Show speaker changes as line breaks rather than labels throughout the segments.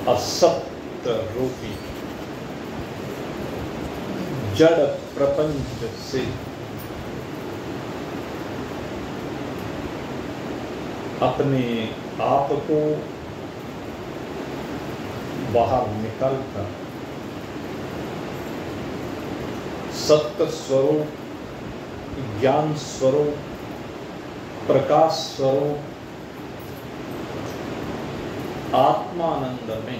असत्य रूपी जड़ प्रपंच से अपने आप को बाहर निकालकर सत्य स्वरूप, ज्ञान स्वरूप, प्रकाश स्वरूप आत्मानंद में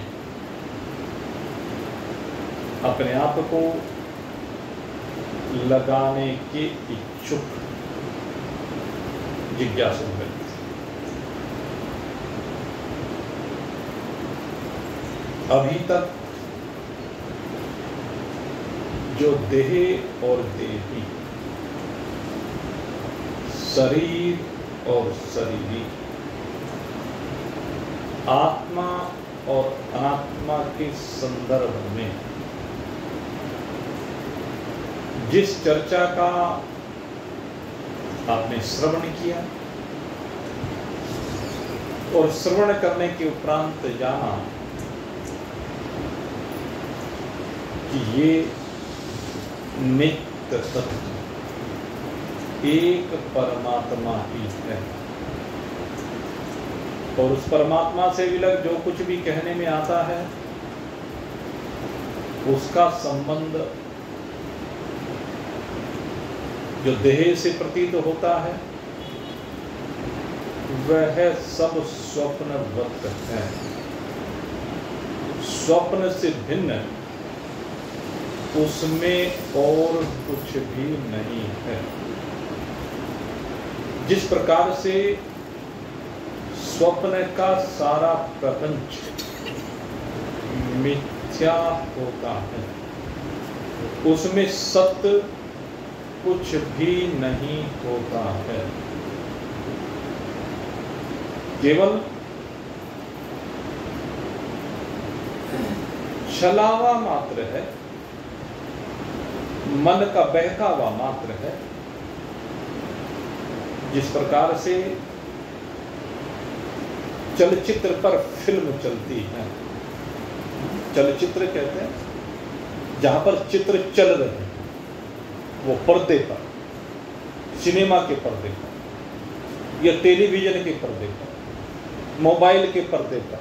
अपने आप को लगाने के इच्छुक जिज्ञासु व्यक्ति। अभी तक जो देह और देही, शरीर और शरीरी, आत्मा और अनात्मा के संदर्भ में जिस चर्चा का आपने श्रवण किया और श्रवण करने के उपरांत जाना कि ये नित्य सत्य एक परमात्मा ही है और उस परमात्मा से विलग जो कुछ भी कहने में आता है उसका संबंध जो देह से प्रतीत होता है वह सब स्वप्नवत है। स्वप्न से भिन्न उसमें और कुछ भी नहीं है। जिस प्रकार से स्वप्न का सारा प्रपंच मिथ्या होता है, उसमें सत्य कुछ भी नहीं होता है, केवल छलावा मात्र है, मन का बहकावा मात्र है। जिस प्रकार से चलचित्र पर फिल्म चलती है, चलचित्र कहते हैं जहां पर चित्र चल रहे हैं, वो पर्दे पर, सिनेमा के पर्दे पर या टेलीविजन के पर्दे पर, मोबाइल के पर्दे पर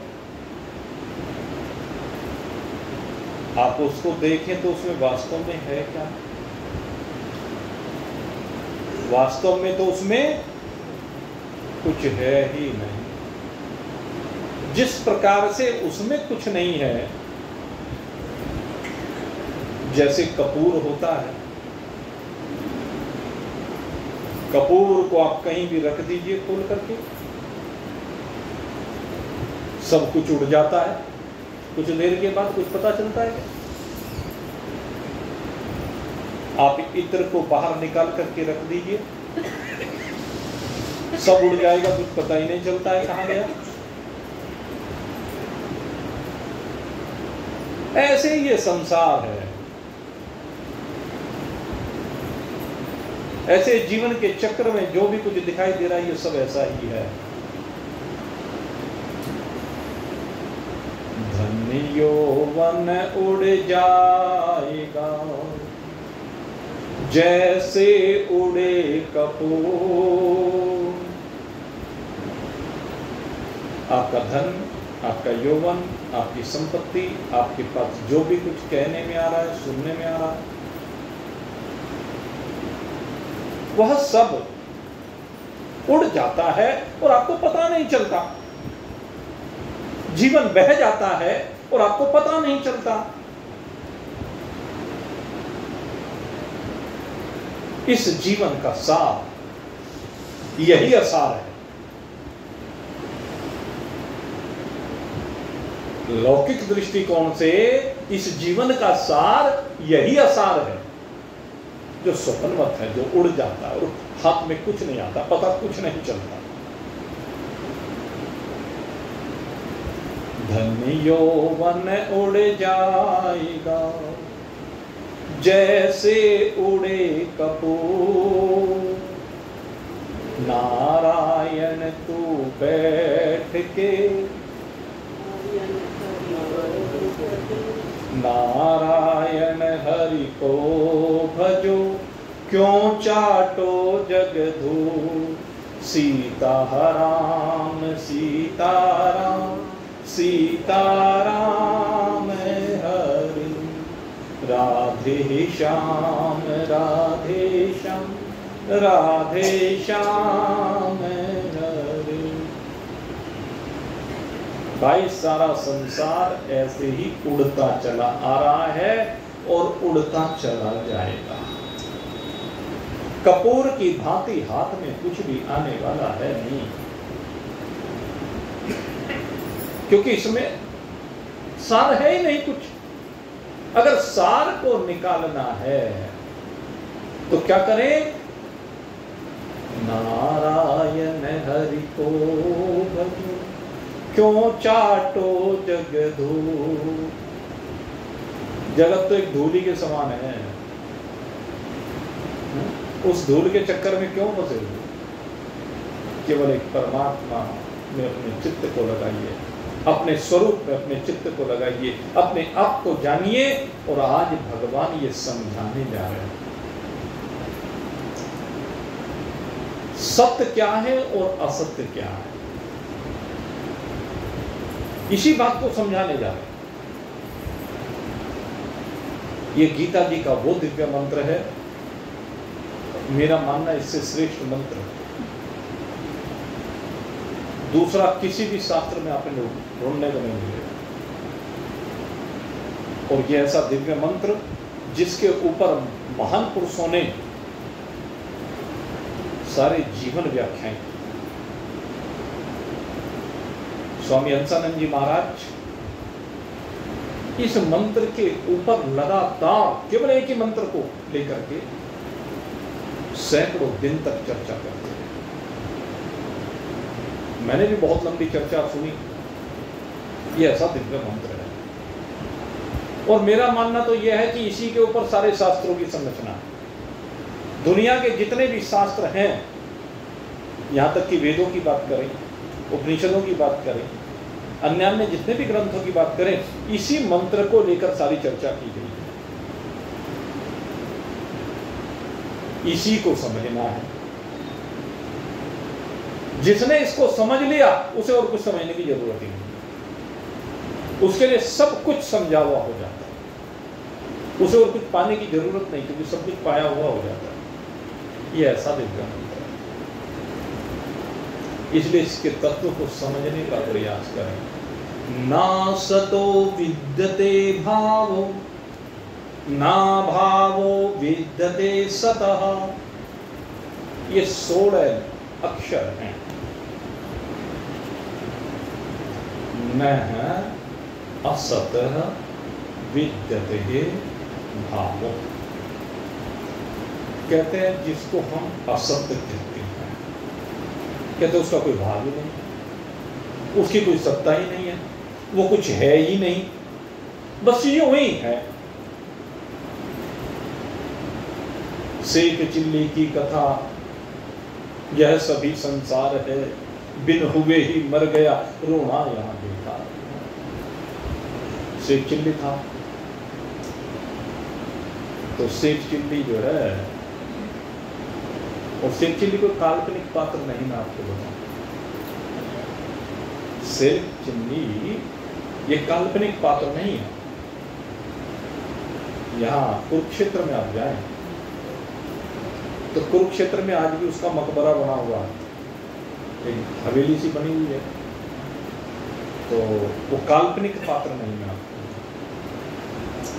आप उसको देखें तो उसमें वास्तव में है क्या? वास्तव में तो उसमें कुछ है ही नहीं। जिस प्रकार से उसमें कुछ नहीं है, जैसे कपूर होता है, कपूर को आप कहीं भी रख दीजिए खोल करके, सब कुछ उड़ जाता है, कुछ देर के बाद कुछ पता चलता है। आप इत्र को बाहर निकाल करके रख दीजिए, सब उड़ जाएगा, कुछ पता ही नहीं चलता है कहां गया। ऐसे ही ये संसार है, ऐसे जीवन के चक्र में जो भी कुछ दिखाई दे रहा है ये सब ऐसा ही है। धन यौवन उड़ जाएगा जैसे उड़े कपूर। आपका धन, आपका यौवन, आपकी संपत्ति, आपके पास जो भी कुछ कहने में आ रहा है, सुनने में आ रहा है, वह सब उड़ जाता है और आपको पता नहीं चलता। जीवन बह जाता है और आपको पता नहीं चलता। इस जीवन का सार यही असार है। लौकिक दृष्टिकोण से इस जीवन का सार यही असार है, जो स्वप्नवत है, जो उड़ जाता है और हाथ में कुछ नहीं आता, पता कुछ नहीं चलता। धन यौवन उड़ जाएगा जैसे उड़े कपूर। नारायण तू बैठ के नारायण हरि को भजो, क्यों चाटो जग धूल। सीताराम सीताराम सीताराम हरि, राधे श्याम राधे श्याम राधे श्याम हरि। भाई सारा संसार ऐसे ही उड़ता चला आ रहा है और उड़ता चला जाएगा। कपूर की भांति हाथ में कुछ भी आने वाला है नहीं, क्योंकि इसमें सार है ही नहीं कुछ। अगर सार को निकालना है तो क्या करें? नारायण हरि को भजो, क्यों चाटो जग धूल। जगत तो एक धूली के समान है, उस धूल के चक्कर में क्यों फंसे हुए? केवल एक परमात्मा में अपने चित्त को लगाइए, अपने स्वरूप में अपने चित्त को लगाइए, अपने आप को जानिए। और आज भगवान ये समझाने जा रहे हैं सत्य क्या है और असत्य क्या है। इसी बात को समझाने जा रहे हैं। ये गीता जी का वो दिव्य मंत्र है, मेरा मानना इससे श्रेष्ठ मंत्र दूसरा किसी भी शास्त्र में आपने ढूंढने को नहीं मिलेगा। और ये ऐसा दिव्य मंत्र जिसके ऊपर महान पुरुषों ने सारे जीवन व्याख्याएं की। स्वामी हंसानंद जी महाराज इस मंत्र के ऊपर लगातार केवल एक ही मंत्र को लेकर के सैकड़ों दिन तक चर्चा करते हैं। मैंने भी बहुत लंबी चर्चा सुनी। ये ऐसा दिव्य मंत्र है और मेरा मानना तो यह है कि इसी के ऊपर सारे शास्त्रों की संरचना है। दुनिया के जितने भी शास्त्र हैं, यहां तक कि वेदों की बात करें, उपनिषदों की बात करें, अन्य जितने भी ग्रंथों की बात करें, इसी मंत्र को लेकर सारी चर्चा की गई है। इसी को समझना है। जिसने इसको समझ लिया उसे और कुछ समझने की जरूरत ही नहीं, उसके लिए सब कुछ समझा हुआ हो जाता है। उसे और कुछ पाने की जरूरत नहीं, क्योंकि सब कुछ पाया हुआ हो जाता है। ये ऐसा दिव्य मंत्र है, इसलिए इसके तत्व को समझने का प्रयास करें। ना सतो विद्यते भावो, ना भावो विद्यते सतः। ये 16 अक्षर हैं। न असतः विद्यते भावो। कहते हैं जिसको हम असत्य कहते हैं, कहते उसका कोई भाव ही नहीं, उसकी कोई सत्ता ही नहीं है, वो कुछ है ही नहीं, बस यूं ही है। सेठ चिल्ली की कथा, यह सभी संसार है, बिन हुए ही मर गया, रोना यहां देखा। सेठ चिल्ली था, तो सेठ चिल्ली जो है, और सेठ चिल्ली कोई काल्पनिक पात्र नहीं, मैं आपको बताऊं। सेठ चिल्ली ये काल्पनिक पात्र नहीं है। यहां कुरुक्षेत्र में आप जाएं तो कुरुक्षेत्र में आज भी उसका मकबरा बना हुआ है, एक हवेली सी बनी हुई है। तो वो काल्पनिक पात्र नहीं है।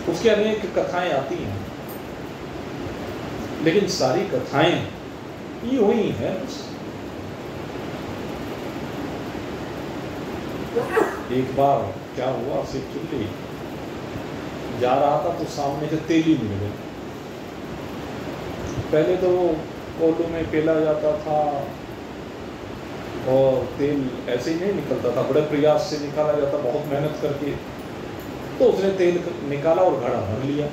उसकी अनेक कथाएं आती हैं, लेकिन सारी कथाएं ये हुई है। एक बार क्या हुआ, सेठ चिल्ली जा रहा था तो सामने से तेली मिल गई। पहले तो कोल्हू में पेला जाता था और तेल ऐसे ही नहीं निकलता था, बड़े प्रयास से निकाला जाता, बहुत मेहनत करके। तो उसने तेल निकाला और घड़ा भर लिया,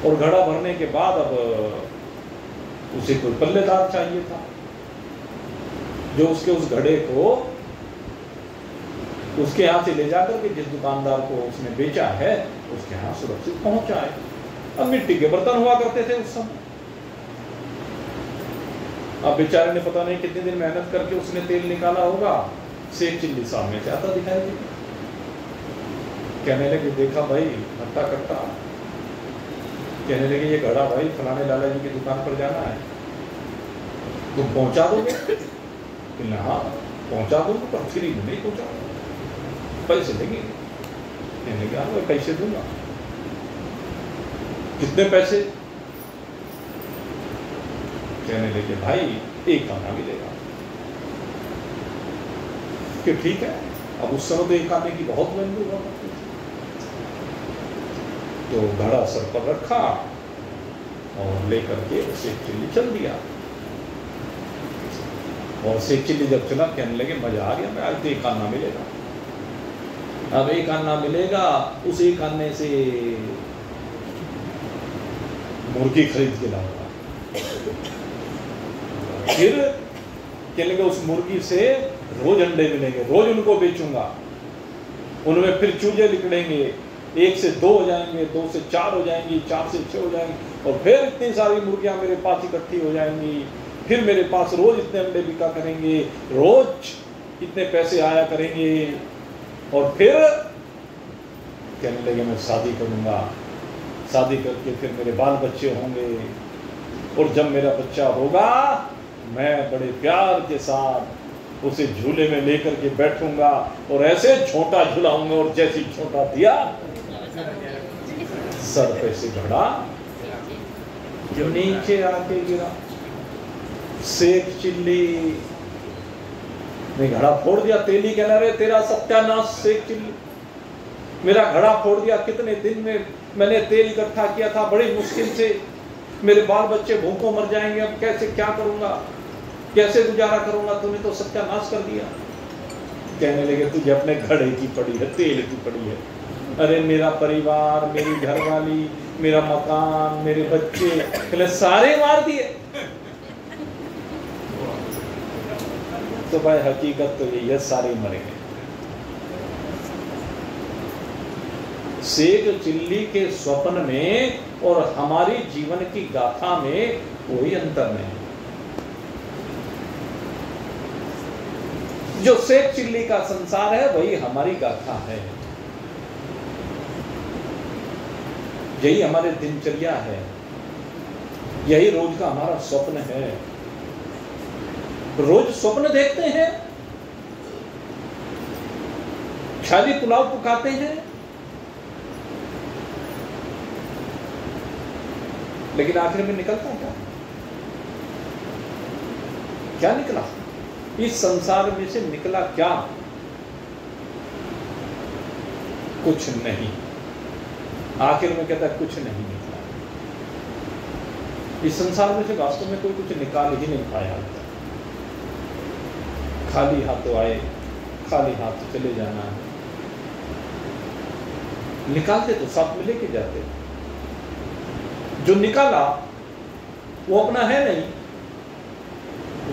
और घड़ा भरने के बाद अब उसे कोई पल्लेदार चाहिए था जो उसके उस घड़े को उसके यहाँ से ले जाकर के जिस दुकानदार को उसने बेचा है उसके यहाँ सुरक्षित पहुंचाए। अब मिट्टी के बर्तन हुआ करते थे उस समय। अब बेचारे ने पता नहीं कितने दिन मेहनत करके उसने तेल निकाला होगा, शेख चिल्ली सामने से आता दिखाई दिया। कहने लगे देखा भाई हट्टा कट्टा, कहने लगे ये घड़ा भाई फलाने लाला जी की दुकान पर जाना है, तुम पहुंचा दोगे? हाँ पहुंचा दूंगा, पर फ्री में नहीं पहुंचा, पैसे देंगे। कहने लगे मैं पैसे दूंगा। कितने पैसे? कहने लगे भाई 1 आना मिलेगा। कि ठीक है। अब उस समय तो 1 आने की बहुत वैल्यू हुआ करती थी। तो घड़ा सर पर रखा और लेकर के शेख चिल्ली चल दिया। और शेख चिल्ली जब चला कहने लगे मजा आ गया, मैं आज तो 1 आना मिलेगा। अब 1 आना मिलेगा, उस 1 आने से मुर्गी खरीद के लाऊंगा। फिर कहने लगे उस मुर्गी से रोज अंडे मिलेंगे, रोज उनको बेचूंगा, उनमें फिर चूजे निकलेंगे, 1 से 2 हो जाएंगे, 2 से 4 हो जाएंगी, 4 से 6 हो जाएंगी, और फिर इतनी सारी मुर्गियां मेरे पास इकट्ठी हो जाएंगी। फिर मेरे पास रोज इतने अंडे बिका करेंगे, रोज इतने पैसे आया करेंगे। और फिर कहने लगे मैं शादी करूंगा, शादी करके फिर मेरे बाल बच्चे होंगे, और जब मेरा बच्चा होगा मैं बड़े प्यार के साथ उसे झूले में लेकर के बैठूंगा और ऐसे छोटा झुलाऊंगा, और जैसी छोटा दिया सर पे से घड़ा जो नीचे आके गिरा। शेख चिल्ली ने घड़ा फोड़ दिया। तेली कहना रे तेरा सत्यानाश शेख चिल्ली, मेरा घड़ा फोड़ दिया। कितने दिन में मैंने तेल इकट्ठा किया था, बड़ी मुश्किल से, मेरे बाल बच्चे भूखों मर जाएंगे, अब कैसे क्या करूंगा, कैसे गुजारा करूंगा, तूने तो सत्यानाश कर दिया। कहने लगे तुझे अपने घड़े की पड़ी है, तेल की पड़ी है। अरे मेरा परिवार, मेरी घरवाली, मेरा मकान, मेरे बच्चे सारे मार दिए। तो भाई हकीकत तो यही है, सारे मरेंगे। शेख चिल्ली के स्वप्न में और हमारी जीवन की गाथा में कोई अंतर नहीं। जो शेख चिल्ली का संसार है वही हमारी गाथा है, यही हमारे दिनचर्या है, यही रोज का हमारा स्वप्न है। रोज स्वप्न देखते हैं, खाली पुलाव पकाते हैं, लेकिन आखिर में निकलता क्या? क्या निकला? इस संसार में से निकला क्या? कुछ नहीं। आखिर में कहता है कुछ नहीं निकला। इस संसार में से वास्तव में कोई कुछ निकाल ही नहीं पाया। खाली हाथों आए, खाली हाथ चले जाना है। निकालते तो साथ में लेके जाते। जो निकाला वो अपना है नहीं,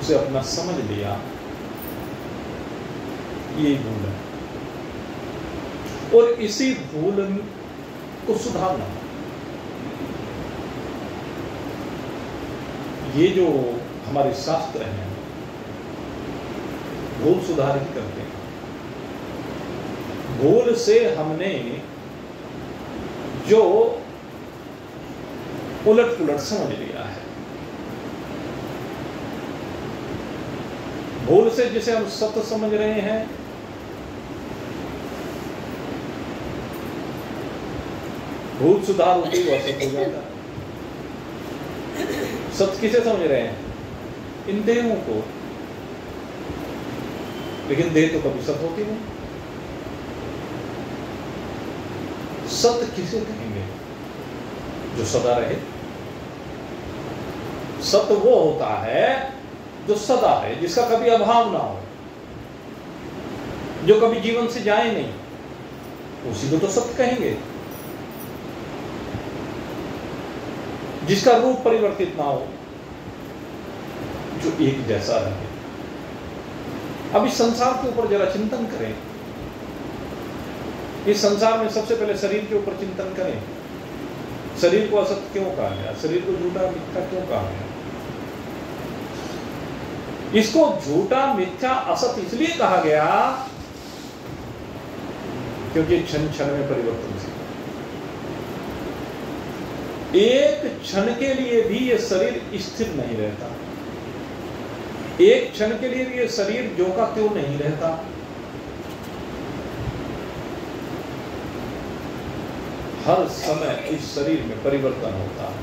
उसे अपना समझ लिया, ये भूल है। और इसी भूल को सुधारना, ये जो हमारे शास्त्र हैं भूल सुधार ही करते हैं। भूल से हमने जो उलट पुलट समझ लिया है, भूल से जिसे हम सत्य समझ रहे हैं, भूल सुधार होती वो असत हो जाता है। सत्य किसे समझ रहे हैं? इन देहों को, लेकिन देह तो कभी सत्य होती नहीं। सत्य किसे कहेंगे? जो सदा रहे। सत्य वो होता है जो सदा है, जिसका कभी अभाव ना हो, जो कभी जीवन से जाए नहीं, उसी को तो सत्य कहेंगे। जिसका रूप परिवर्तित ना हो, जो एक जैसा रहे। अब इस संसार के ऊपर जरा चिंतन करें। इस संसार में सबसे पहले शरीर के ऊपर चिंतन करें। शरीर को असत क्यों कहा गया? शरीर को झूठा मिथ्या क्यों कहा गया? इसको झूठा मिथ्या असत इसलिए कहा गया क्योंकि क्षण क्षण में परिवर्तनशील, एक क्षण के लिए भी ये शरीर स्थिर नहीं रहता, एक क्षण के लिए भी ये शरीर जो का त्यों नहीं रहता। हर समय इस शरीर में परिवर्तन होता है।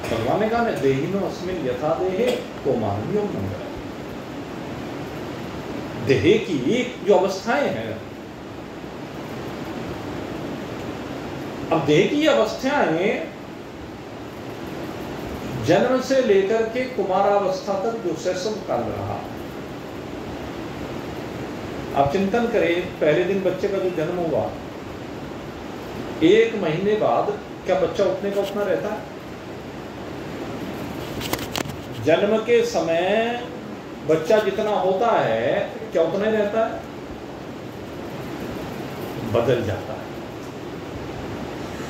भगवान ने कहा ना, देहिनो अस्मिन् यथा देहे कौमार्यो मंगल। देह की जो अवस्थाएं हैं, अब देह की अवस्थाएं जन्म से लेकर के कुमारावस्था तक जो शैशव काल रहा, आप चिंतन करें, पहले दिन बच्चे का जो जन्म हुआ, 1 महीने बाद क्या बच्चा उठने का उठना रहता है? जन्म के समय बच्चा जितना होता है क्या उतना ही रहता है? बदल जाता है,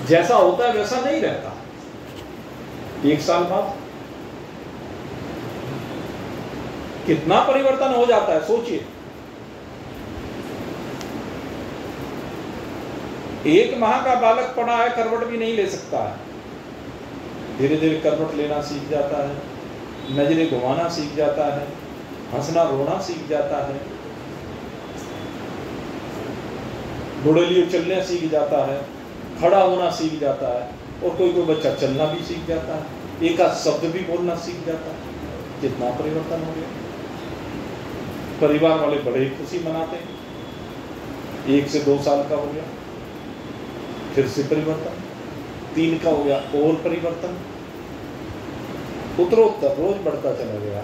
जैसा होता है वैसा नहीं रहता। 1 साल बाद कितना परिवर्तन हो जाता है, सोचिए। 1 माह का बालक पड़ा है, करवट भी नहीं ले सकता है, धीरे धीरे करवट लेना सीख जाता है, नजरें घुमाना सीख जाता है, हंसना रोना सीख जाता है, घुड़लियों चलना सीख जाता है, खड़ा होना सीख जाता है, और कोई कोई बच्चा चलना भी सीख जाता है, एक आध शब्द भी बोलना सीख जाता है। कितना परिवर्तन हो गया। परिवार वाले बड़े ही खुशी मनाते हैं। 1 से 2 साल का हो गया, फिर से परिवर्तन, 3 का हो गया और परिवर्तन, उत्तरोत्तर रोज बढ़ता चला गया।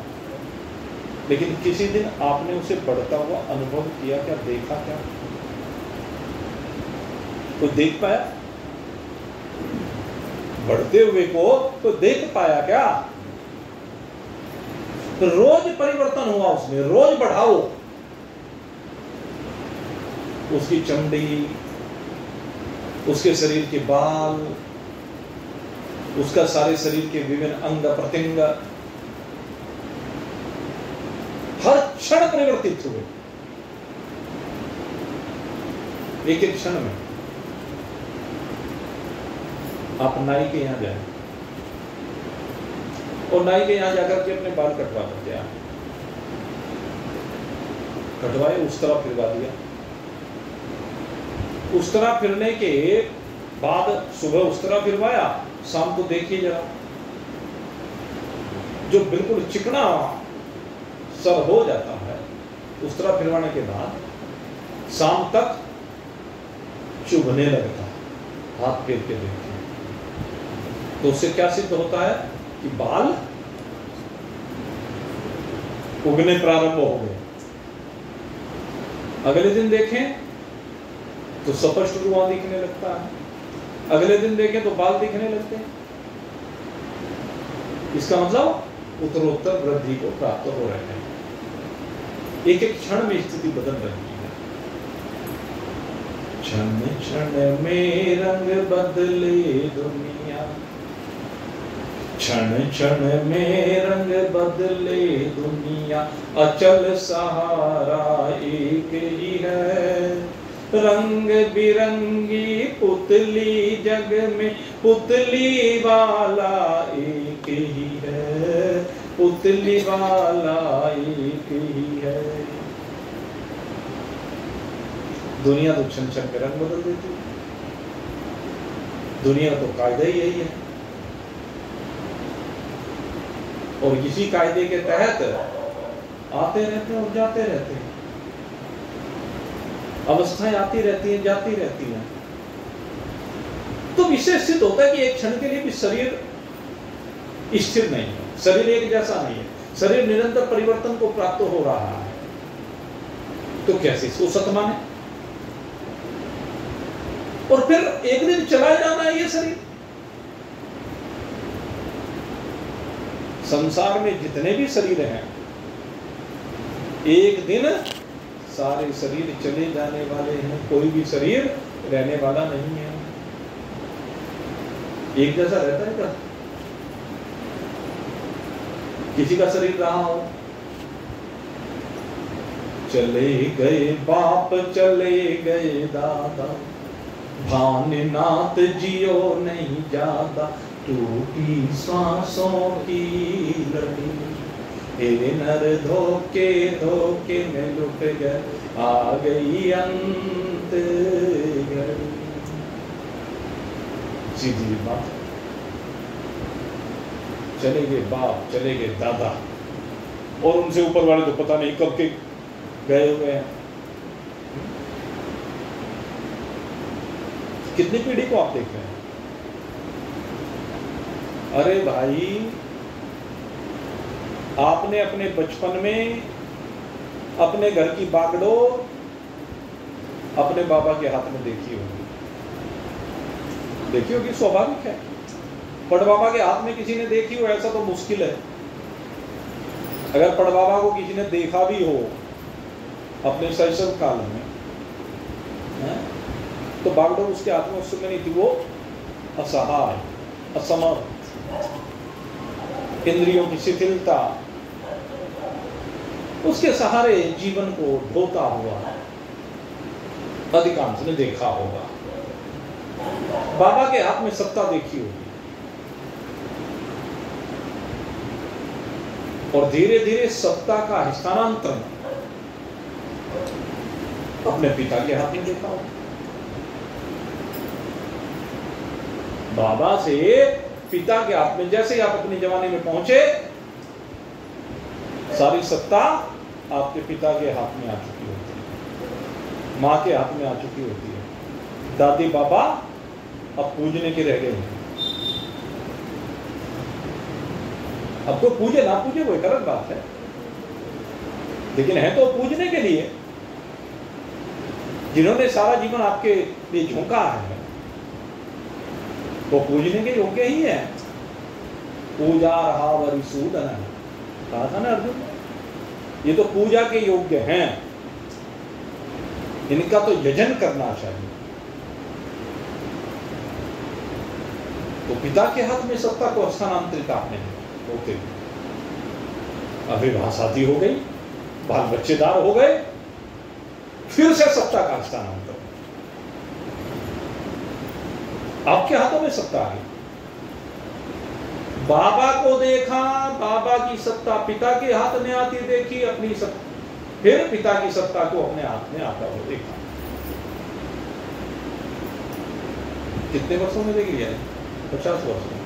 लेकिन किसी दिन आपने उसे बढ़ता हुआ अनुभव किया क्या? देखा क्या? कोई देख पाया? बढ़ते हुए को तो देख पाया क्या? तो रोज परिवर्तन हुआ उसमें, रोज बढ़ाओ उसकी चमड़ी, उसके शरीर के बाल, उसका सारे शरीर के विभिन्न अंग प्रत्यंग हर क्षण परिवर्तित हुए, एक एक क्षण में। आप नाई के यहां जाए और नाई के यहां जाकर के अपने बाल कटवा करके आए, कटवाए, उस तरह फिरवा दिया। उस तरह फिरने के बाद सुबह उस तरह फिरवाया, शाम को देखिए जरा, जो बिल्कुल चिकना सर हो जाता है, उस तरह फिरवाने के बाद शाम तक चुभने लगता है, हाथ फेर के देखते हैं। तो उससे क्या सिद्ध होता है कि बाल उगने प्रारंभ हो गए। अगले दिन देखें तो स्पष्ट रुआ दिखने लगता है, अगले दिन देखें तो बाल दिखने लगते हैं। इसका मतलब उत्तरोत्तर वृद्धि को प्राप्त हो रहे हैं। एक एक क्षण में स्थिति बदल रही है। क्षण क्षण में रंग बदले दुनिया, क्षण क्षण में रंग बदले दुनिया, अचल सहारा एक ही है। रंग बिरंगी पुतली जग में, पुतली वाला एक ही है, पुतली वाला एक ही है। दुनिया तो क्षण क्षण में रंग बदल देती है, दुनिया तो कायदा ही यही है। और इसी कायदे के तहत आते रहते हैं और जाते रहते हैं, अवस्थाएं आती रहती हैं, जाती रहती हैं। तो विषय सिद्ध होता है कि एक क्षण के लिए भी शरीर स्थिर नहीं है, शरीर एक जैसा नहीं है, शरीर निरंतर परिवर्तन को प्राप्त हो रहा है। तो कैसे इसको सत्य माने? और फिर एक दिन चला जाना है ये शरीर। संसार में जितने भी शरीर हैं, एक दिन सारे शरीर चले जाने वाले हैं, कोई भी शरीर रहने वाला नहीं है। एक जैसा रहता है क्या? किसी का शरीर रहा हो? चले गए बाप, चले गए दादा, भाननाथ जियो नहीं जाता, टूटी सांसों की लड़ी, हे नर धोखे धोखे में लुट गए, आ गई अंत घड़ी। सीधी बात। चले गए बाप, चले गए दादा, और उनसे ऊपर वाले तो पता नहीं कब के गए हुए हैं। कितनी पीढ़ी को आप देख रहे हैं? अरे भाई, आपने अपने बचपन में अपने घर की बागडोर अपने बाबा के हाथ में देखी होगी, देखी होगी, स्वाभाविक है। पड़बाबा के हाथ में किसी ने देखी हो ऐसा तो मुश्किल है। अगर पड़बाबा को किसी ने देखा भी हो अपने शैशव काल में, तो बागडोर उसके हाथ में उस समय नहीं थी, वो असहाय, असमर्थ, इंद्रियों की शिथिलता, उसके सहारे जीवन को ढोता हुआ अधिकांश ने देखा होगा। बाबा के हाथ में सत्ता देखी होगी, और धीरे धीरे सत्ता का हस्तांतरण अपने पिता के हाथ में देखा होगा। बाबा से पिता के हाथ में जैसे ही आप अपने जमाने में पहुंचे, सारी सत्ता आपके पिता के हाथ में आ चुकी होती है, मां के हाथ में आ चुकी होती है। दादी बाबा अब पूजने के रह गए हैं। अब तो पूजे ना पूजे वो एक अलग बात है, लेकिन है तो पूजने के लिए। जिन्होंने सारा जीवन आपके लिए झोंका है वो पूजने के योग्य ही है। पूजा रहा वरिसूदन, कहा था ना अर्जुन, ये तो पूजा के योग्य हैं, इनका तो यजन करना चाहिए। तो पिता के हाथ में सत्ता को हस्तांतरित आपने होते, अविवाह शादी हो गई, बाल बच्चेदार हो गए, फिर से सत्ता का हस्तांतरण आपके हाथों में सत्ता आ गई। बाबा को देखा, बाबा की सत्ता पिता के हाथ में आती देखी, अपनी सत्ता, फिर पिता की सत्ता को अपने हाथ में आता हुआ देखा। कितने वर्षों में देख लिया? 50 वर्षों में।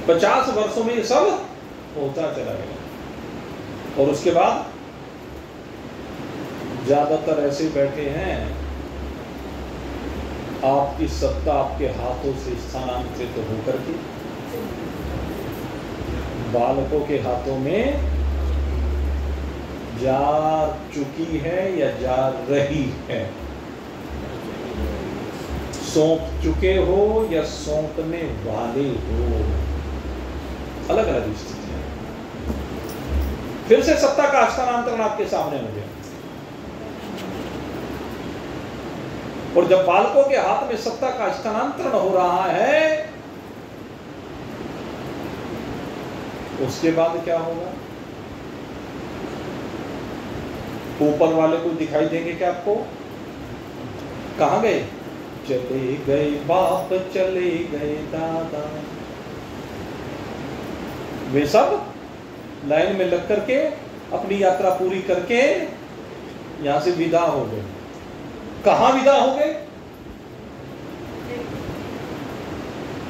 50 वर्षों में ये सब होता चला गया, और उसके बाद ज्यादातर ऐसे बैठे हैं, आपकी सत्ता आपके हाथों से स्थानांतरित होकर के बालकों के हाथों में जा चुकी है या जा रही है। सौंप चुके हो या सौंपने वाले हो, अलग अलग स्थितियां। फिर से सत्ता का हस्तांतरण आपके सामने हो गया, और जब बालकों के हाथ में सत्ता का हस्तांतरण हो रहा है, उसके बाद क्या होगा? ऊपर वाले को दिखाई देंगे क्या आपको? कहां गए? चले गए बाप, चले गए दादा। वे सब लाइन में लग करके अपनी यात्रा पूरी करके यहां से विदा हो गए। कहां विदा हो गए?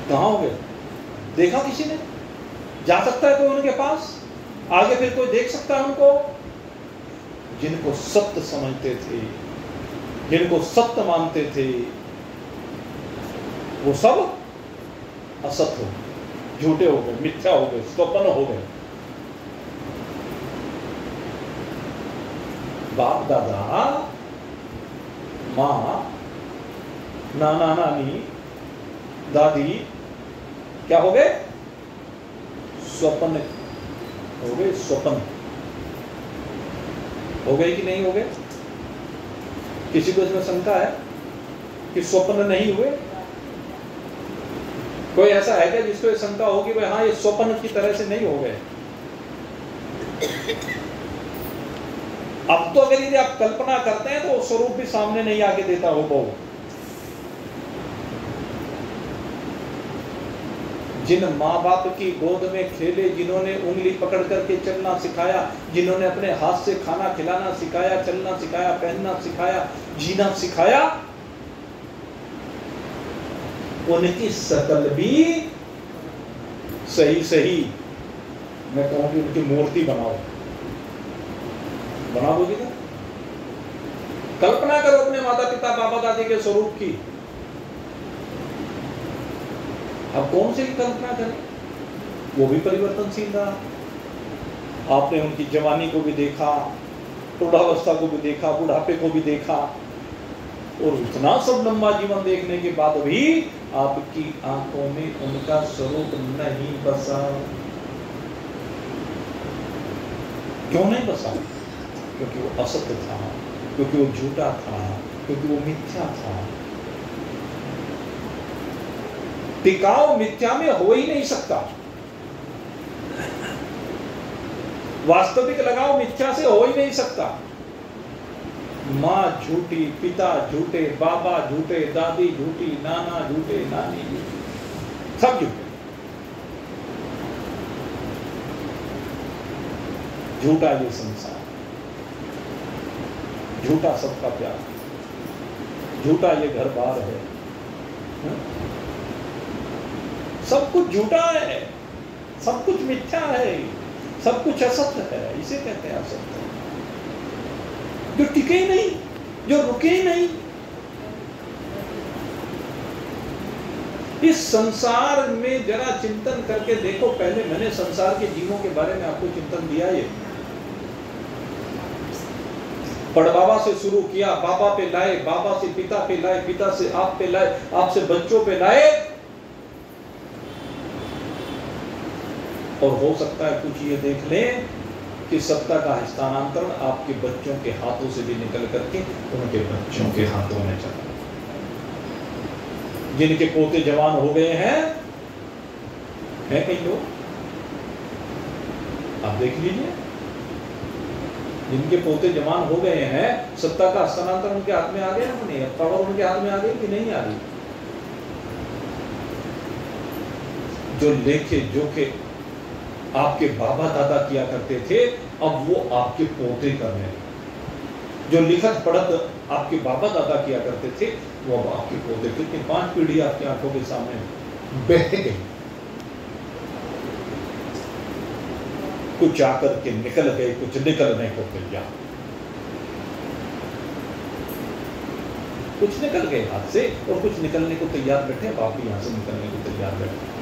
कहां हो गए? देखा किसी ने? जा सकता है कोई उनके पास? आगे फिर कोई देख सकता है उनको? जिनको सत्य समझते थे, जिनको सत्य मानते थे, वो सब असत हो गए, झूठे हो गए, मिथ्या हो गए, स्वप्न हो गए। बाप दादा, माँ, नाना नानी, दादी क्या हो गए? स्वप्न हो गए, स्वप्न। हो गए कि नहीं हो गए? किसी को इसमें शंका है कि स्वप्न नहीं हुए? कोई ऐसा है क्या जिसको ये शंका हो कि भाई हाँ ये स्वप्न की तरह से नहीं हो गए? अब तो अगर यदि आप कल्पना करते हैं तो वो स्वरूप भी सामने नहीं आके देता हो बहु। जिन माँ बाप की गोद में खेले, जिन्होंने उंगली पकड़ करके चलना सिखाया, जिन्होंने अपने हाथ से खाना खिलाना सिखाया, चलना सिखाया, पहनना सिखाया, जीना सिखाया, उनकी शकल भी सही सही मैं कहूं कि उनकी मूर्ति बनाओ। बनाओगे ना? कल्पना करो अपने माता पिता बाबा दादी के स्वरूप की। अब कौन सी कल्पना करें? वो भी परिवर्तनशील रहा। आपने उनकी जवानी को भी देखा, प्रौढ़ावस्था को भी देखा, बुढ़ापे को भी देखा, और इतना सब लंबा जीवन देखने के बाद भी आपकी आंखों में उनका स्वरूप नहीं बसा। क्यों नहीं बसा? क्योंकि वो असत्य था, क्योंकि वो झूठा था, क्योंकि वो मिथ्या था। टिकाव मिथ्या में हो ही नहीं सकता। वास्तविक लगाव मिथ्या से हो ही नहीं सकता। माँ झूठी, पिता झूठे, बाबा झूठे, दादी झूठी, नाना झूठे, नानी झूठी, सब झूठे। झूठा ये संसार, झूठा सबका प्यार, झूठा ये घर बार है, सब कुछ झूठा है, सब कुछ मिथ्या है, सब कुछ असत्य है। इसे कहते हैं असत्य, जो टिके ही नहीं, जो रुके ही नहीं। इस संसार में जरा चिंतन करके देखो। पहले मैंने संसार के जीवों के बारे में आपको चिंतन दिया। ये पड़बाबा से शुरू किया, बाबा पे लाए, बाबा से पिता पे लाए, पिता से आप पे लाए, आपसे बच्चों पे लाए, और हो सकता है कुछ ये देख लें कि सत्ता का हस्तांतरण आपके बच्चों के हाथों से भी निकल करके उनके बच्चों के हाथों में चला। जिनके पोते जवान हो गए हैं कई लोग, आप देख लीजिए, जिनके पोते जवान हो गए हैं, सत्ता का हस्तांतरण उनके हाथ में आ गया नहीं? पावर उनके हाथ में आ गई कि नहीं आ रही? जो लेखे जोखे आपके बाबा दादा किया करते थे, अब वो आपके पोते कर रहे हैं। जो लिखत पढ़त आपके बाबा दादा किया करते थे, वो अब आपके पोते। कितनी 5 पीढ़ी आपकी आंखों के सामने बह गई। कुछ आकर के निकल गए, कुछ निकलने को तैयार, कुछ निकल गए हाथ से और कुछ निकलने को तैयार बैठे। आप भी यहां से निकलने को तैयार बैठे।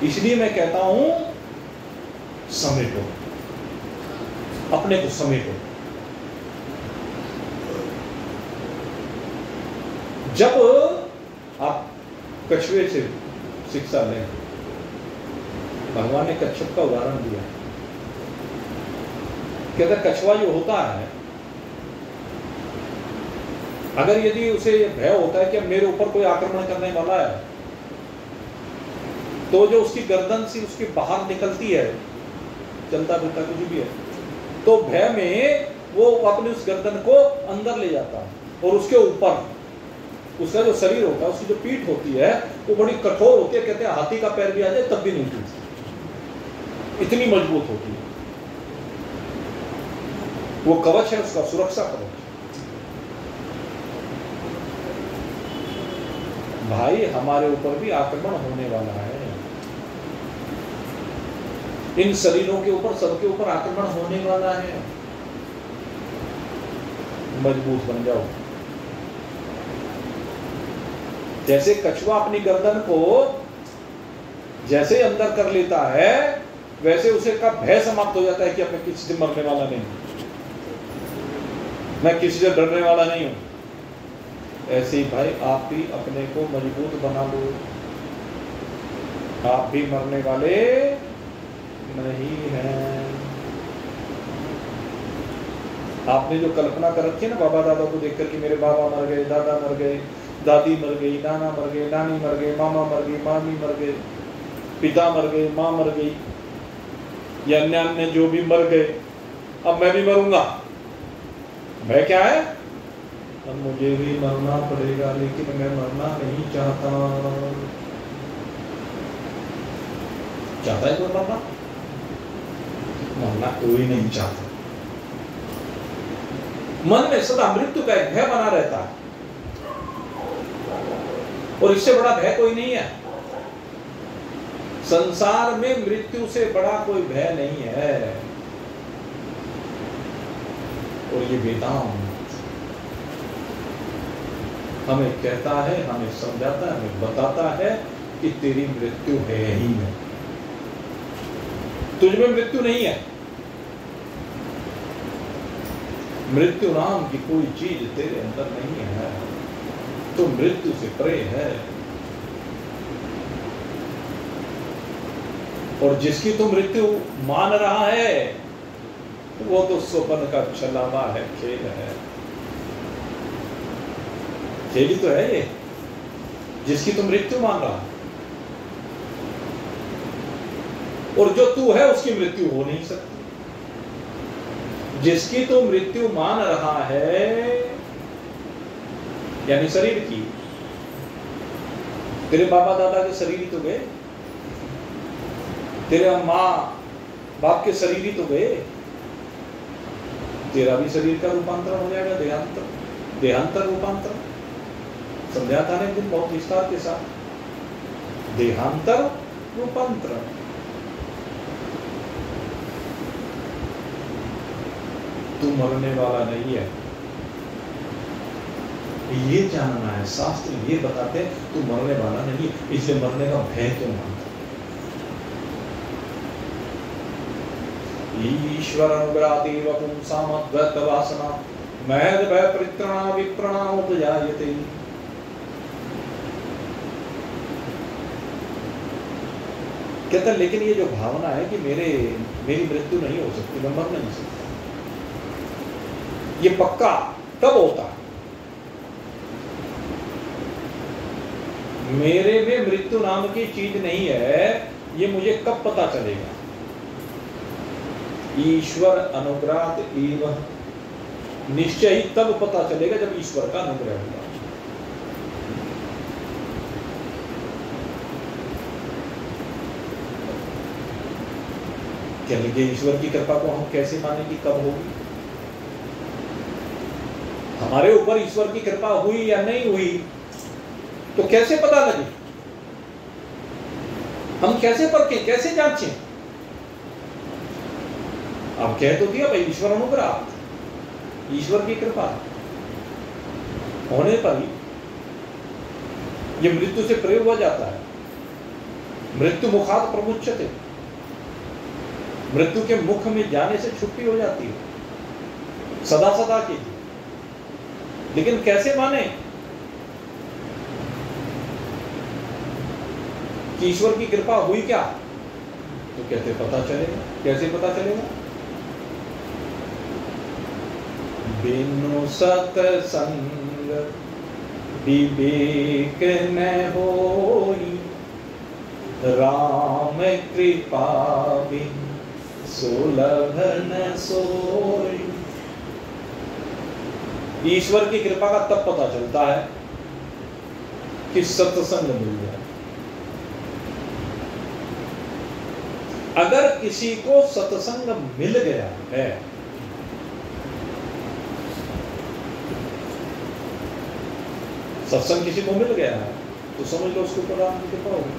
इसलिए मैं कहता हूं, समेटो, अपने को समेटो। जब आप कछुए से शिक्षा लें, भगवान ने कच्छप का उदाहरण दिया। कहता कछुआ जो होता है, अगर यदि उसे भय होता है कि मेरे ऊपर कोई आक्रमण करने वाला है, तो जो उसकी गर्दन से उसके बाहर निकलती है, चलता फिरता कुछ भी है, तो भय में वो अपने उस गर्दन को अंदर ले जाता है, और उसके ऊपर उसका जो शरीर होता है, उसकी जो पीठ होती है, वो बड़ी कठोर होती है। कहते हैं हाथी का पैर भी आ जाए तब भी नहीं टूटती, इतनी मजबूत होती है। वो कवच है उसका, सुरक्षा कवच। भाई हमारे ऊपर भी आक्रमण होने वाला है। इन शरीरों के ऊपर, सबके ऊपर आक्रमण होने वाला है। मजबूत बन जाओ। जैसे कछुआ अपनी गर्दन को जैसे अंदर कर लेता है, वैसे उसे का भय समाप्त हो जाता है कि अब मैं किसी से मरने वाला नहीं, मैं किसी से डरने वाला नहीं हूं। ऐसे ही भाई आप भी अपने को मजबूत बना लो। आप भी मरने वाले नहीं है। आपने जो कल्पना कर रखी है ना बाबा दादा को देखकर कि मेरे बाबा मर गए, दादा मर गए, दादी मर गई, नाना मर गए, नानी मर गए, मामा मर गई, मामी मर गए, पिता मर गए, माँ मर गई, या अन्य अन्य जो भी मर गए, अब मैं भी मरूंगा। मैं क्या है, अब मुझे भी मरना पड़ेगा, लेकिन मैं मरना नहीं चाहता। चाहता है कोई मरना? मरना कोई नहीं चाहता। मन में सदा मृत्यु का एक भय बना रहता है, और इससे बड़ा भय कोई नहीं है। संसार में मृत्यु से बड़ा कोई भय नहीं है। और ये वेदांत हमें कहता है, हमें समझाता है, हमें बताता है कि तेरी मृत्यु है ही नहीं, तुझ में मृत्यु नहीं है। मृत्यु नाम की कोई चीज तेरे अंदर नहीं है, तो मृत्यु से परे है। और जिसकी तू मृत्यु मान रहा है वो तो स्वप्न का छलावा है, खेल है, खेल ही तो है ये, जिसकी तू मृत्यु मान रहा है। और जो तू है उसकी मृत्यु हो नहीं सकती। जिसकी तो मृत्यु मान रहा है, यानी शरीर की, तेरे बाबा दादा के शरीर ही तो गए, तेरे माँ बाप के शरीर ही तो गए, तेरा भी शरीर का रूपांतरण हो जाएगा, देहांतर रूपांतर। समझाता है दिन बहुत विस्तार के साथ, देहांतर रूपांतरण। तू मरने वाला नहीं है, ये जानना है। शास्त्र ये बताते हैं तू मरने वाला नहीं है, इसलिए मरने का भय क्यों मानता? ईश्वर अनुग्रहादेव पुंसामद्वैत वासना महद भय परित्रणा विप्रणा उपजायते। कहता लेकिन ये जो भावना है कि मेरी मृत्यु नहीं हो सकती, मैं मर नहीं सकता, ये पक्का तब होता है मेरे में मृत्यु नाम की चीज नहीं है। ये मुझे कब पता चलेगा? ईश्वर अनुग्रहात एव, निश्चय ही तब पता चलेगा जब ईश्वर का अनुग्रह होगा। क्या लगे ईश्वर की कृपा को हम कैसे माने कि कब होगी? हमारे ऊपर ईश्वर की कृपा हुई या नहीं हुई तो कैसे पता लगे? हम कैसे परखें, कैसे जांचें? अब कह तो दिया भाई ईश्वर अनुग्रह, ईश्वर की कृपा होने पर ही ये मृत्यु से प्रयोग हो जाता है। मृत्यु मुखात प्रमुच्यते, मृत्यु के मुख में जाने से छुट्टी हो जाती है सदा सदा के लिए। लेकिन कैसे माने कि ईश्वर की कृपा हुई क्या? तो कहते पता चलेगा। कैसे पता चलेगा? बिनु सत्संग विवेक न होई, राम कृपा बिन सुलभ न सोई। ईश्वर की कृपा का तब पता चलता है कि सत्संग मिल जाए। अगर किसी को सत्संग मिल गया है सत्संग किसी को मिल गया है तो समझ लो उसके ऊपर राम की कृपा होगी।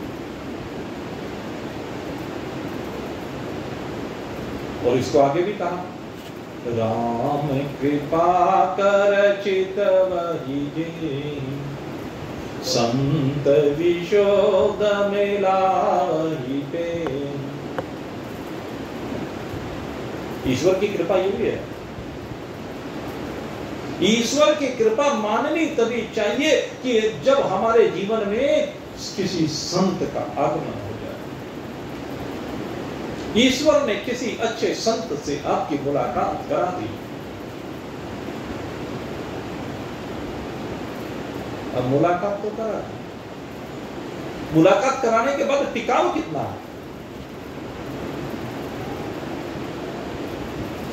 और इसको आगे भी कहा, राम कृपा कर चितवहि जे, संत विशोद मिलाहि पे। ईश्वर की कृपा ये भी है। ईश्वर की कृपा माननी तभी चाहिए कि जब हमारे जीवन में किसी संत का आगमन हो जाए। ईश्वर ने किसी अच्छे संत से आपकी मुलाकात करा दी। अब मुलाकात तो करा दी, मुलाकात कराने के बाद टिकाव कितना है?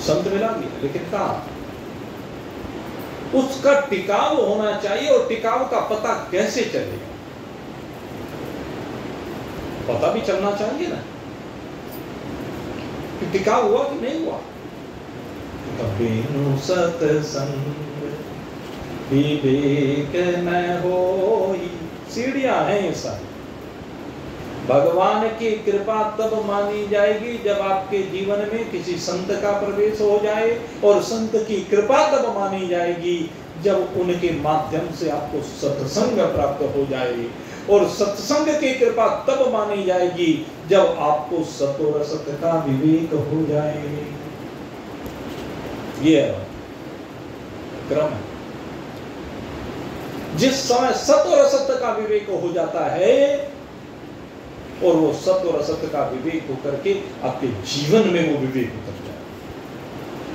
संत मिला दिया, लेकिन कहा उसका टिकाव होना चाहिए, और टिकाव का पता कैसे चलेगा? पता भी चलना चाहिए ना कि टिकाव हुआ कि नहीं हुआ। बिनु सत्संग विवेक न होई, सीढ़ियां हैं ये सारी। भगवान की कृपा तब मानी जाएगी जब आपके जीवन में किसी संत का प्रवेश हो जाए, और संत की कृपा तब मानी जाएगी जब उनके माध्यम से आपको सत्संग प्राप्त हो जाए, और सत्संग की कृपा तब मानी जाएगी जब आपको सत और असत का विवेक हो जाए। ये क्रम है। जिस समय सत और असत का विवेक हो जाता है, और वो सत्य और असत्य का विवेक होकर के आपके जीवन में वो विवेक उतर जाए,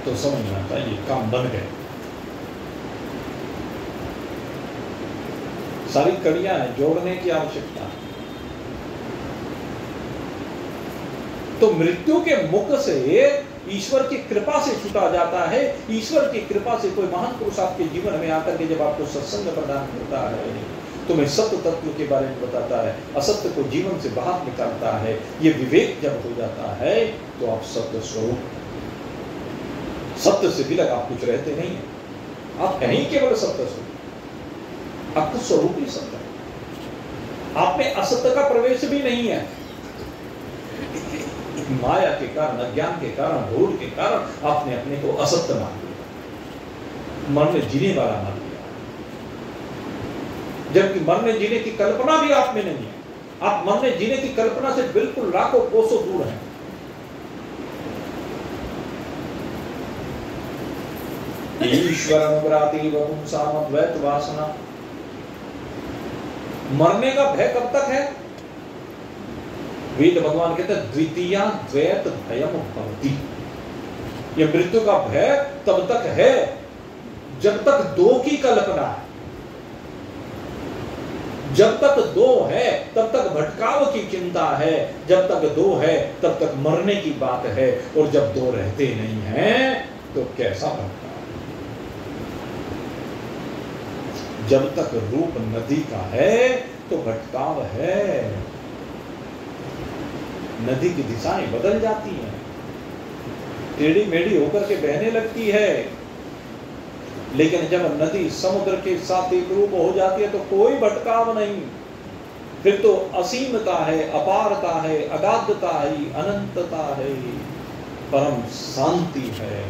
तो समझना चाहिए काम बन गए। सारी कड़ियां हैं, जोड़ने की आवश्यकता है। तो मृत्यु के मुख से ईश्वर की कृपा से छूटा जाता है। ईश्वर की कृपा से कोई महान पुरुष आपके जीवन में आकर के जब आपको सत्संग प्रदान करता है, तुम्हें सत्य तत्व के बारे में बताता है, असत्य को जीवन से बाहर निकालता है, ये विवेक जब हो जाता है तो आप सत्य स्वरूप, सत्य से बिलक आप कुछ रहते नहीं है। आप है ही केवल सत्य स्वरूप, आपका स्वरूप ही सत्य है। आप में असत्य का प्रवेश भी नहीं है। माया के कारण, अज्ञान के कारण, भूल के कारण आपने अपने को असत्य मान लिया, मरने जीने वाला मान लिया, जबकि मरने जीने की कल्पना भी आप में नहीं है। आप मरने जीने की कल्पना से बिल्कुल लाखों कोसों दूर हैं। ईश्वर अनुग्राती पुंसामद्वैत वासना। मरने का भय कब तक है? वेद भगवान कहते हैं द्वितीया द्वैत भयम भवति। यह मृत्यु का भय तब तक है जब तक दो की कल्पना है। जब तक दो है तब तक भटकाव की चिंता है, जब तक दो है तब तक मरने की बात है, और जब दो रहते नहीं हैं तो कैसा भटकाव? जब तक रूप नदी का है तो भटकाव है। नदी की दिशाएं बदल जाती हैं, टेढ़ी मेढ़ी होकर के बहने लगती है, लेकिन जब नदी समुद्र के साथ एक रूप हो जाती है तो कोई भटकाव नहीं। फिर तो असीमता है, अपारता है, अगाधता है, अनंतता है, परम शांति है।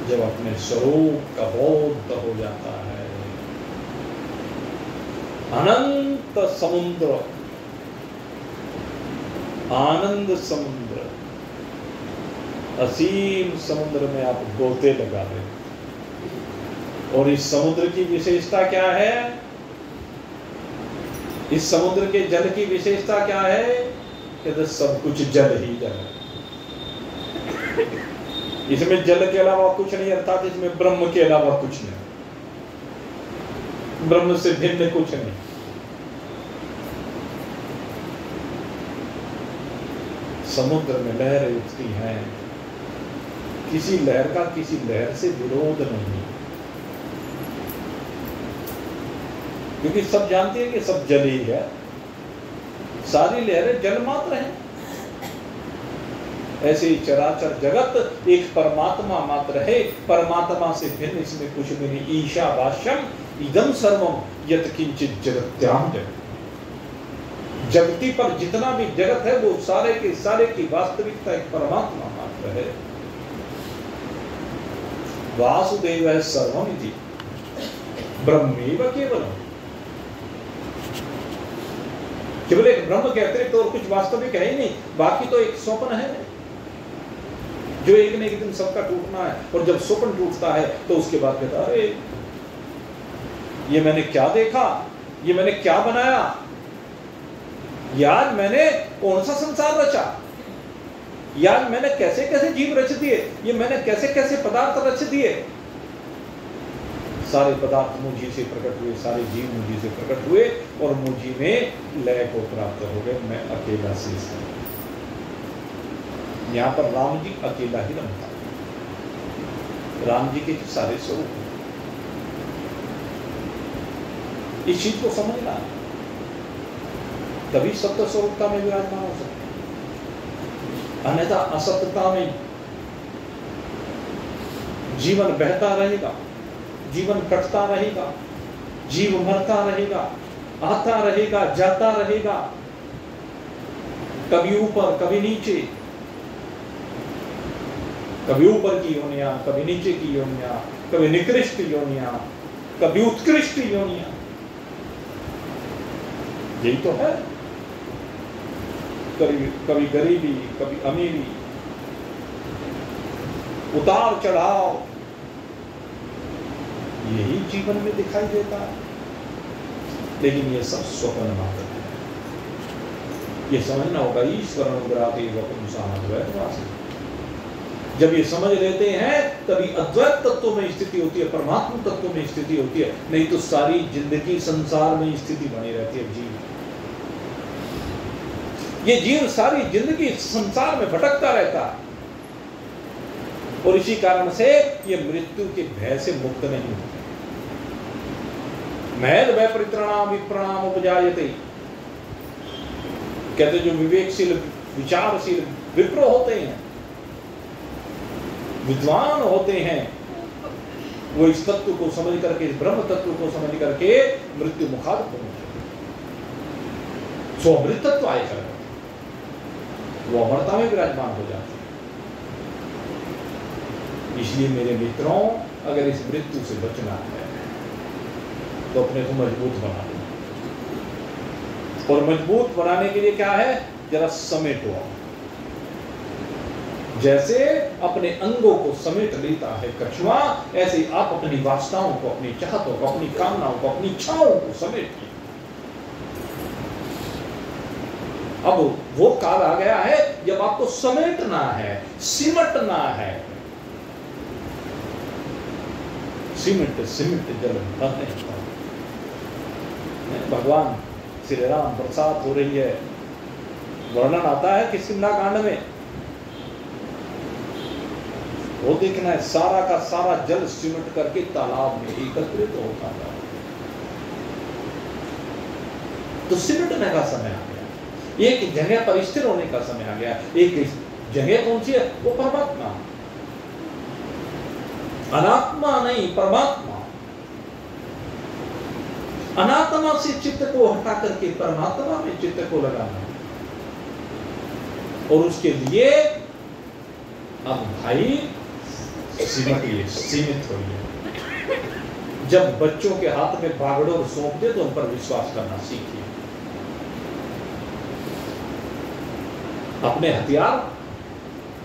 जब अपने स्वरूप का बोध हो जाता है, अनंत समुद्र, आनंद समुद्र, असीम समुद्र में आप गोते लगा रहे। और इस समुद्र की विशेषता क्या है? इस समुद्र के जल की विशेषता क्या है? कि सब कुछ जल ही जल है। इसमें जल के अलावा कुछ नहीं, अर्थात इसमें ब्रह्म के अलावा कुछ नहीं, ब्रह्म से भिन्न कुछ नहीं। समुद्र में लहरें उठती हैं, किसी लहर का किसी लहर से विरोध नहीं, क्योंकि सब जानते हैं कि सब जल ही है, सारी लहरें जल मात्र हैं। ऐसे ही चराचर जगत एक परमात्मा मात्र है, परमात्मा से भिन्न इसमें कुछ भी नहीं। ईशावास्यम इदं सर्वम यत् किंचित जगत्याम जगत्। जगती पर जितना भी जगत है वो सारे के सारे की वास्तविकता एक परमात्मा मात्र है। वासुदेव सर्वमिति ब्रह्मेव केवलम। केवल एक ब्रह्म के अतिरिक्त और कुछ वास्तविक है ही नहीं, बाकी तो एक स्वप्न है जो एक न एक दिन सबका टूटना है। और जब स्वप्न टूटता है तो उसके बाद कहता अरे ये मैंने क्या देखा, ये मैंने क्या बनाया, यार मैंने कौन सा संसार रचा, यार मैंने कैसे कैसे जीव रच दिए, ये मैंने कैसे कैसे पदार्थ रच दिए। सारे पदार्थ मुझी से प्रकट हुए, सारे जीव मुझी से प्रकट हुए और मुझी में लय को प्राप्त हो गए, मैं अकेला शेष हूं। यहां पर राम जी अकेला ही रमता, राम जी के सारे स्वरूप, इस चीज को समझना, तभी सत्य स्वरूपता में विराजमान हो सकते, अन्यथा असत्यता में जीवन बहता रहेगा, जीवन कटता रहेगा, जीव मरता रहेगा, आता रहेगा, जाता रहेगा, कभी ऊपर कभी नीचे, कभी ऊपर की योनियां, कभी नीचे की योनियां, कभी निकृष्ट योनियां, कभी उत्कृष्ट योनियां। यही तो है, कभी गरीबी, कभी अमीरी, उतार चढ़ाव, यही जीवन में दिखाई देता है। लेकिन ये सब स्वप्न मात्र है, ये समझना होगा। ईश्वर अनुग्रहाते वपुंसामद्वैतवासी, जब ये समझ लेते हैं तभी अद्वैत तत्व में स्थिति होती है, परमात्मा तत्व में स्थिति होती है, नहीं तो सारी जिंदगी संसार में स्थिति बनी रहती है। जीव, ये जीव सारी जिंदगी संसार में भटकता रहता है और इसी कारण से ये मृत्यु के भय से मुक्त नहीं होते। महद भय परित्राणाम विप्रणाम उपजायते, कहते जो विवेकशील विचारशील विप्र होते हैं, विद्वान होते हैं, वो इस तत्व को समझ करके, इस ब्रह्म तत्व को समझ करके मृत्यु मुखाद पहुंचे, सो अमृतत्व आए कर वो अमरता में विराजमान हो जाते हैं। इसलिए मेरे मित्रों, अगर इस मृत्यु से बचना है तो अपने को मजबूत बना लो, और मजबूत बनाने के लिए क्या है, जरा समेटो। जैसे अपने अंगों को समेट लेता है कछुआ, ऐसे आप अपनी वासनाओं को, अपनी चाहतों को, अपनी कामनाओं को, अपनी इच्छाओं को समेटिए। अब वो काल आ गया है जब आपको समेटना है, सिमटना है। सिमट सिमट जल भरने, भगवान श्री राम बरसात हो रही है, वर्णन आता है कि शिमला कांड में, वो देखना है सारा का सारा जल सिमट करके तालाब में एकत्रित होता है। तो सिमटने का समय आ गया, एक जगह पर स्थिर होने का समय आ गया। एक जगह कौन सी है, वो परमात्मा, अनात्मा नहीं, परमात्मा। अनात्मा से चित्त को हटा करके परमात्मा में चित्त को लगाना, और उसके लिए अब भाई सिमटिए, सीमित होइए। जब बच्चों के हाथ में बागडोर सौंप दे तो उन पर विश्वास करना सीखिए। अपने हथियार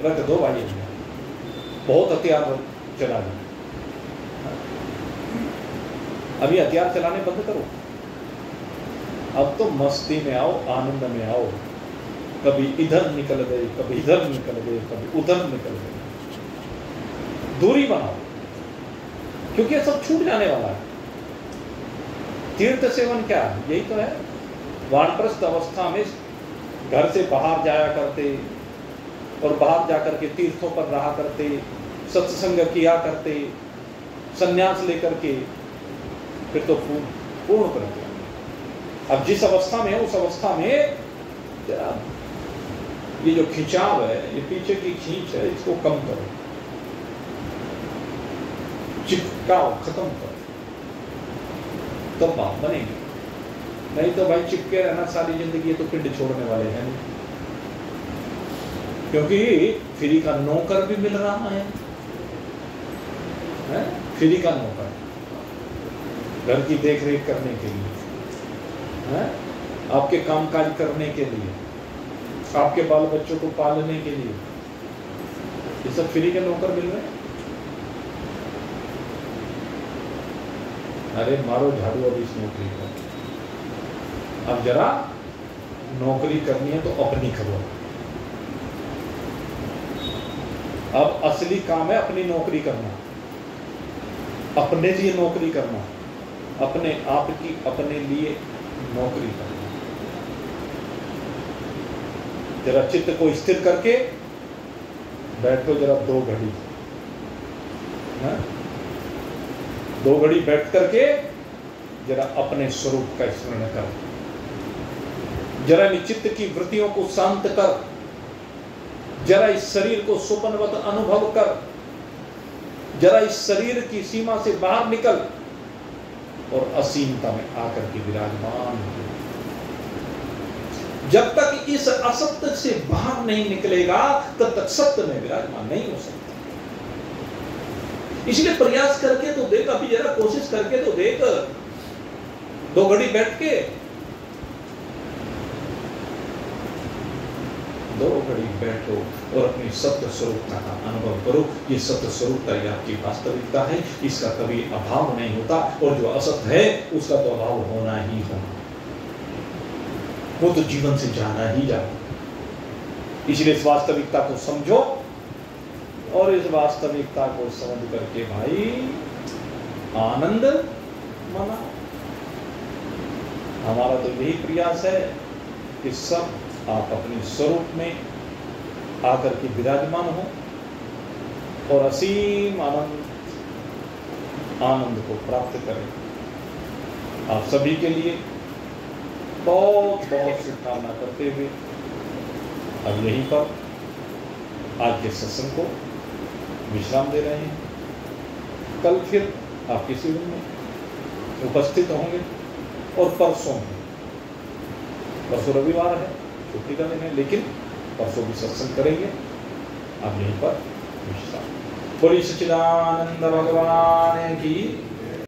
रख दो भाई, बहुत हथियार चला दो, अभी हथियार चलाने बंद करो। अब तो मस्ती में आओ, आनंद में आओ। कभी इधर निकल गए, कभी इधर निकल गए, कभी उधर निकल गए। दूरी बनाओ, क्योंकि ये सब छूट जाने वाला है। तीर्थ सेवन क्या है, यही तो है। वानप्रस्थ अवस्था में घर से बाहर जाया करते और बाहर जाकर के तीर्थों पर रहा करते, सत्संग किया करते, संन्यास लेकर के, फिर तो पूर्ण कर दिया। अब जिस अवस्था में है उस अवस्था में ये जो खिंचाव है, ये पीछे की खींच है, इसको कम करो, चिपकाओ, खत्म करो, तब बात बनेगी। नहीं तो भाई चिपके रहना सारी जिंदगी, तो पिंड छोड़ने वाले हैं नहीं। क्योंकि फ्री का नौकर भी मिल रहा है, फ्री का नौकर, घर की देखरेख करने के लिए, आपके कामकाज करने के लिए, आपके बाल बच्चों को पालने के लिए, ये सब फ्री के नौकर मिल रहे हैं। अरे मारो झाड़ू अभी इस नौकरी को, अब जरा नौकरी करनी है तो अपनी करो। अब असली काम है अपनी नौकरी करना, अपने लिए नौकरी करना, अपने आप की अपने लिए नौकरी करना। जरा चित्त को स्थिर करके बैठो, जरा 2 घड़ी, 2 घड़ी बैठ करके जरा अपने स्वरूप का स्मरण कर, जरा चित्त की वृत्तियों को शांत कर, जरा इस शरीर को स्वप्नवत अनुभव कर, जरा इस शरीर की सीमा से बाहर निकल और असीमता में आकर के विराजमान हो। जब तक इस असत्य से बाहर नहीं निकलेगा तब तक सत्य में विराजमान नहीं हो सकता। इसलिए प्रयास करके तो देख, अभी जरा कोशिश करके तो देख, 2 घड़ी बैठ के, 2 घड़ी बैठो और अपनी सत्य स्वरूपता का अनुभव करो। ये सत्य स्वरूपता ही आपकी वास्तविकता है, इसका कभी अभाव नहीं होता, और जो असत्य है उसका तो अभाव होना ही होना, वो तो जीवन से जाना ही जाना। इसलिए इस वास्तविकता को समझो और इस वास्तविकता को समझ करके भाई आनंद मनाओ। हमारा तो यही प्रयास है कि सब आप अपने स्वरूप में आकर के विराजमान हो और असीम आनंद को प्राप्त करें। आप सभी के लिए बहुत बहुत शुभकामना करते हुए अब यहीं पर आज के सत्संग को विश्राम दे रहे हैं। कल फिर आपके शिविर में उपस्थित होंगे और परसों रविवार है, छुट्टी का दिन है, लेकिन परसों भी सत्संग करेंगे। अब यहीं पर विश्राम। बोलिए सच्चिदानंद भगवान की